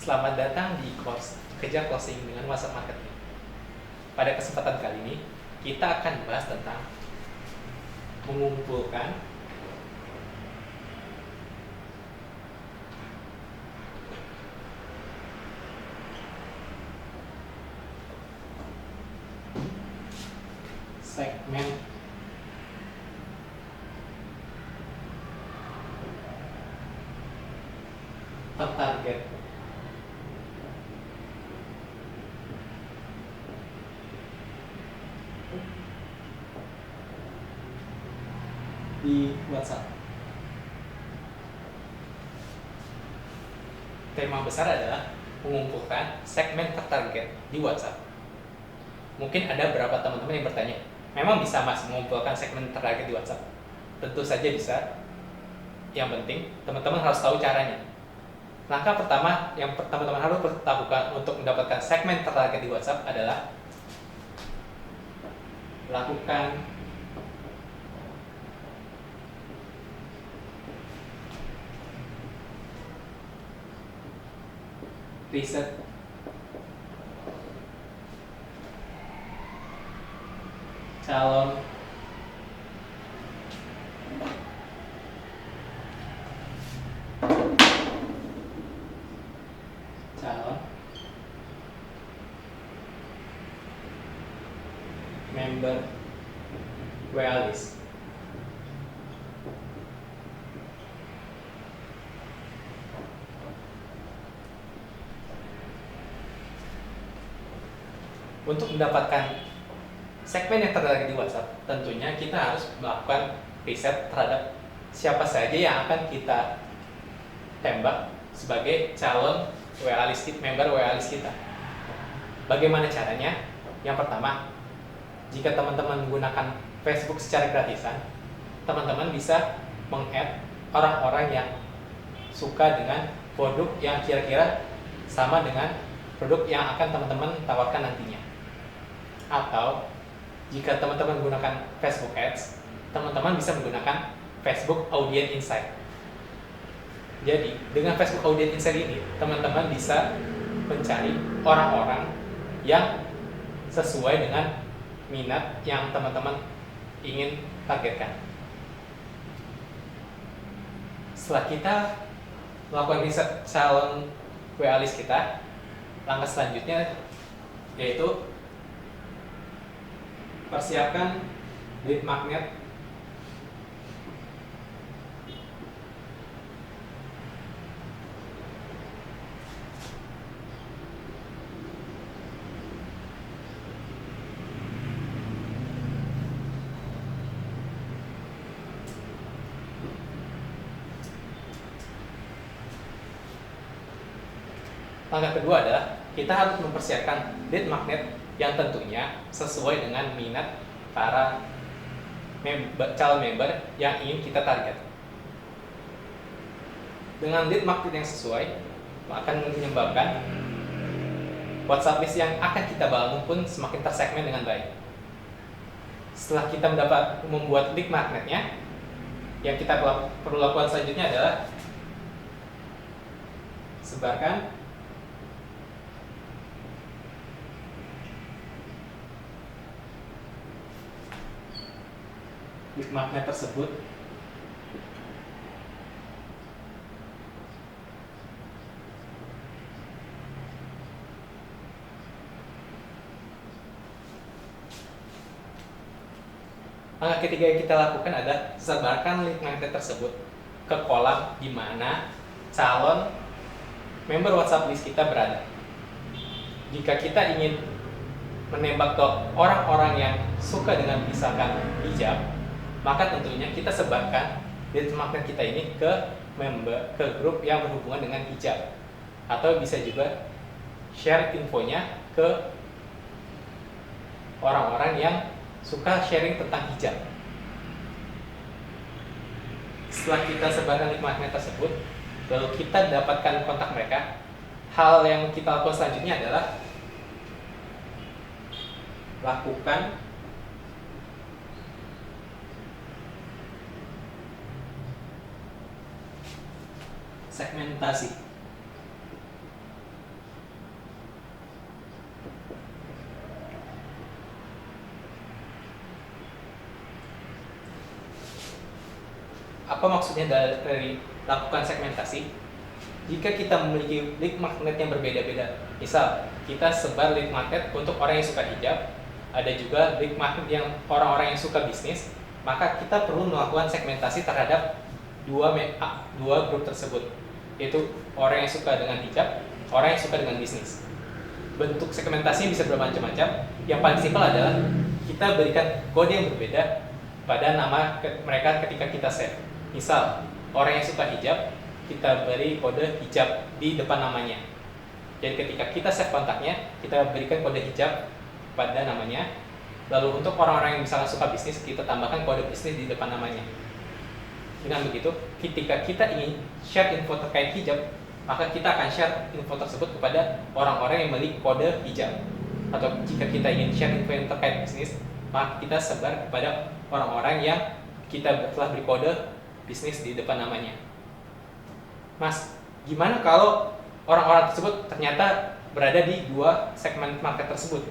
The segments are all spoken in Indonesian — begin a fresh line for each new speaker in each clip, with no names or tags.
Selamat datang di course Kejar Closing dengan WhatsApp Marketing. Pada kesempatan kali ini, kita akan bahas tentang mengumpulkan segmen target di WhatsApp. Tema besar adalah mengumpulkan segmen tertarget di WhatsApp. Mungkin ada beberapa teman-teman yang bertanya, memang bisa Mas mengumpulkan segmen tertarget di WhatsApp? Tentu saja bisa. Yang penting teman-teman harus tahu caranya. Langkah pertama yang teman-teman harus lakukan untuk mendapatkan segmen tertarget di WhatsApp adalah lakukan riset calon member WA list. Untuk mendapatkan segmen yang tertarget di WhatsApp, tentunya kita harus melakukan riset terhadap siapa saja yang akan kita tembak sebagai calon WA list, member WA list kita. Bagaimana caranya? Yang pertama, jika teman-teman menggunakan Facebook secara gratisan, teman-teman bisa meng-add orang-orang yang suka dengan produk yang kira-kira sama dengan produk yang akan teman-teman tawarkan nantinya. Atau jika teman-teman menggunakan Facebook Ads, teman-teman bisa menggunakan Facebook Audience Insight. Jadi, dengan Facebook Audience Insight ini, teman-teman bisa mencari orang-orang yang sesuai dengan minat yang teman-teman ingin targetkan. Setelah kita melakukan riset calon WA list kita, langkah selanjutnya yaitu persiapkan lead magnet Langkah kedua adalah kita harus mempersiapkan lead magnet yang tentunya sesuai dengan minat para calon member yang ingin kita target. Dengan lead magnet yang sesuai akan menyebabkan WhatsApp list yang akan kita bangun pun semakin tersegmen dengan baik. Setelah kita membuat lead magnetnya, yang kita perlu lakukan selanjutnya adalah sebarkan lead magnet tersebut langkah ketiga yang kita lakukan adalah sebarkan lead magnet tersebut ke kolam di mana calon member WhatsApp list kita berada. Jika kita ingin menembak ke orang-orang yang suka dengan misalkan hijab, maka tentunya kita sebarkan lead magnet kita ini ke grup yang berhubungan dengan hijab, atau bisa juga share infonya ke orang-orang yang suka sharing tentang hijab. Setelah kita sebarkan lead magnet tersebut, lalu kita dapatkan kontak mereka, hal yang kita lakukan selanjutnya adalah lakukan segmentasi. Apa maksudnya dari lakukan segmentasi? Jika kita memiliki lead magnet yang berbeda-beda, misal kita sebar lead magnet untuk orang yang suka hijab, ada juga lead magnet yang orang-orang yang suka bisnis, maka kita perlu melakukan segmentasi terhadap dua grup tersebut, yaitu orang yang suka dengan hijab, orang yang suka dengan bisnis. Bentuk segmentasinya bisa bermacam-macam. Yang paling simpel adalah kita berikan kode yang berbeda pada nama mereka ketika kita save. Misal, orang yang suka hijab, kita beri kode hijab di depan namanya. Jadi ketika kita save kontaknya, kita berikan kode hijab pada namanya. Lalu untuk orang-orang yang misalnya suka bisnis, kita tambahkan kode bisnis di depan namanya. Dengan begitu, ketika kita ingin share info terkait hijab, maka kita akan share info tersebut kepada orang-orang yang memiliki kode hijab. Atau jika kita ingin share info yang terkait bisnis, maka kita sebar kepada orang-orang yang kita telah beri kode bisnis di depan namanya. Mas, gimana kalau orang-orang tersebut ternyata berada di dua segmen market tersebut?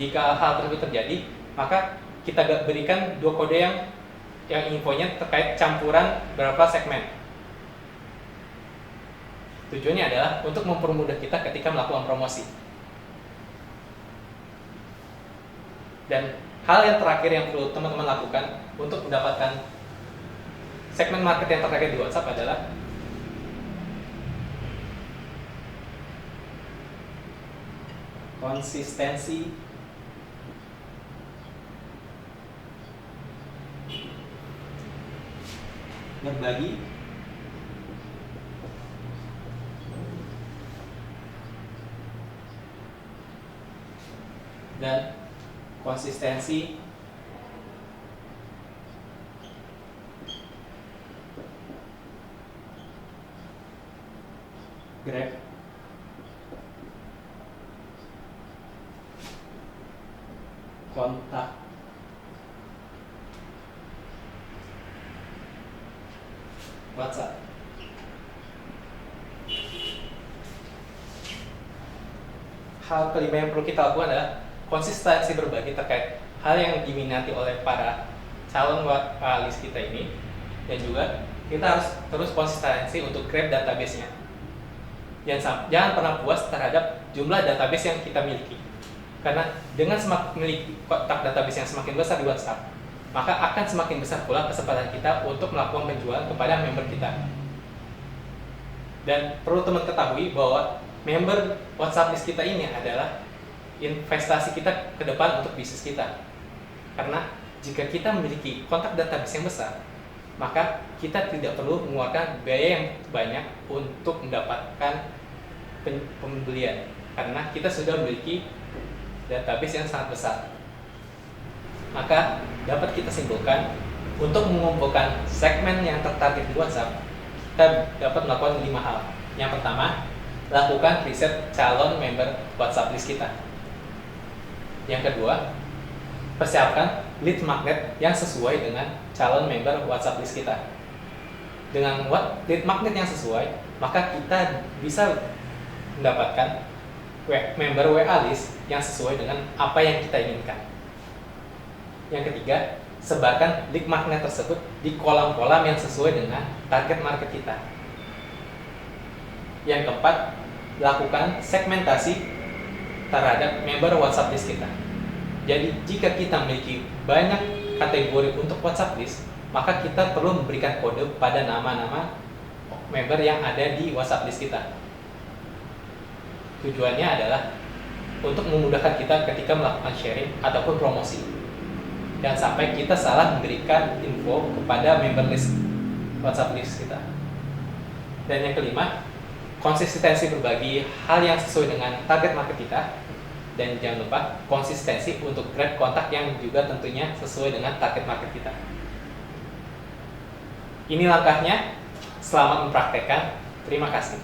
Jika hal tersebut terjadi, maka kita berikan dua kode yang infonya terkait campuran berapa segmen. Tujuannya adalah untuk mempermudah kita ketika melakukan promosi. Dan hal yang terakhir yang perlu teman-teman lakukan untuk mendapatkan segmen market yang tertarget di WhatsApp adalah konsistensi berbagi dan konsistensi Grab kontak WhatsApp. Hal kelima yang perlu kita lakukan adalah konsistensi berbagi terkait hal yang diminati oleh para calon list kita ini, dan juga kita harus terus konsistensi untuk grab database-nya. Jangan pernah puas terhadap jumlah database yang kita miliki, karena dengan semakin memiliki kotak database yang semakin besar di WhatsApp, maka akan semakin besar pula kesempatan kita untuk melakukan penjualan kepada member kita. Dan perlu teman ketahui bahwa member WhatsApp list kita ini adalah investasi kita ke depan untuk bisnis kita. Karena jika kita memiliki kontak database yang besar, maka kita tidak perlu mengeluarkan biaya yang banyak untuk mendapatkan pembelian, karena kita sudah memiliki database yang sangat besar. Maka dapat kita simpulkan, untuk mengumpulkan segmen yang tertarget di WhatsApp, kita dapat melakukan 5 hal. Yang pertama, lakukan riset calon member WhatsApp list kita. Yang kedua, persiapkan lead magnet yang sesuai dengan calon member WhatsApp list kita. Dengan lead magnet yang sesuai, maka kita bisa mendapatkan member WA list yang sesuai dengan apa yang kita inginkan. Yang ketiga, sebarkan lead magnet tersebut di kolam-kolam yang sesuai dengan target market kita. Yang keempat, lakukan segmentasi terhadap member WhatsApp list kita. Jadi jika kita memiliki banyak kategori untuk WhatsApp list, maka kita perlu memberikan kode pada nama-nama member yang ada di WhatsApp list kita. Tujuannya adalah untuk memudahkan kita ketika melakukan sharing ataupun promosi. Jangan sampai kita salah memberikan info kepada member list WhatsApp list kita. Dan yang kelima, konsistensi berbagi hal yang sesuai dengan target market kita. Dan jangan lupa konsistensi untuk grab kontak yang juga tentunya sesuai dengan target market kita. Ini langkahnya. Selamat mempraktekkan. Terima kasih.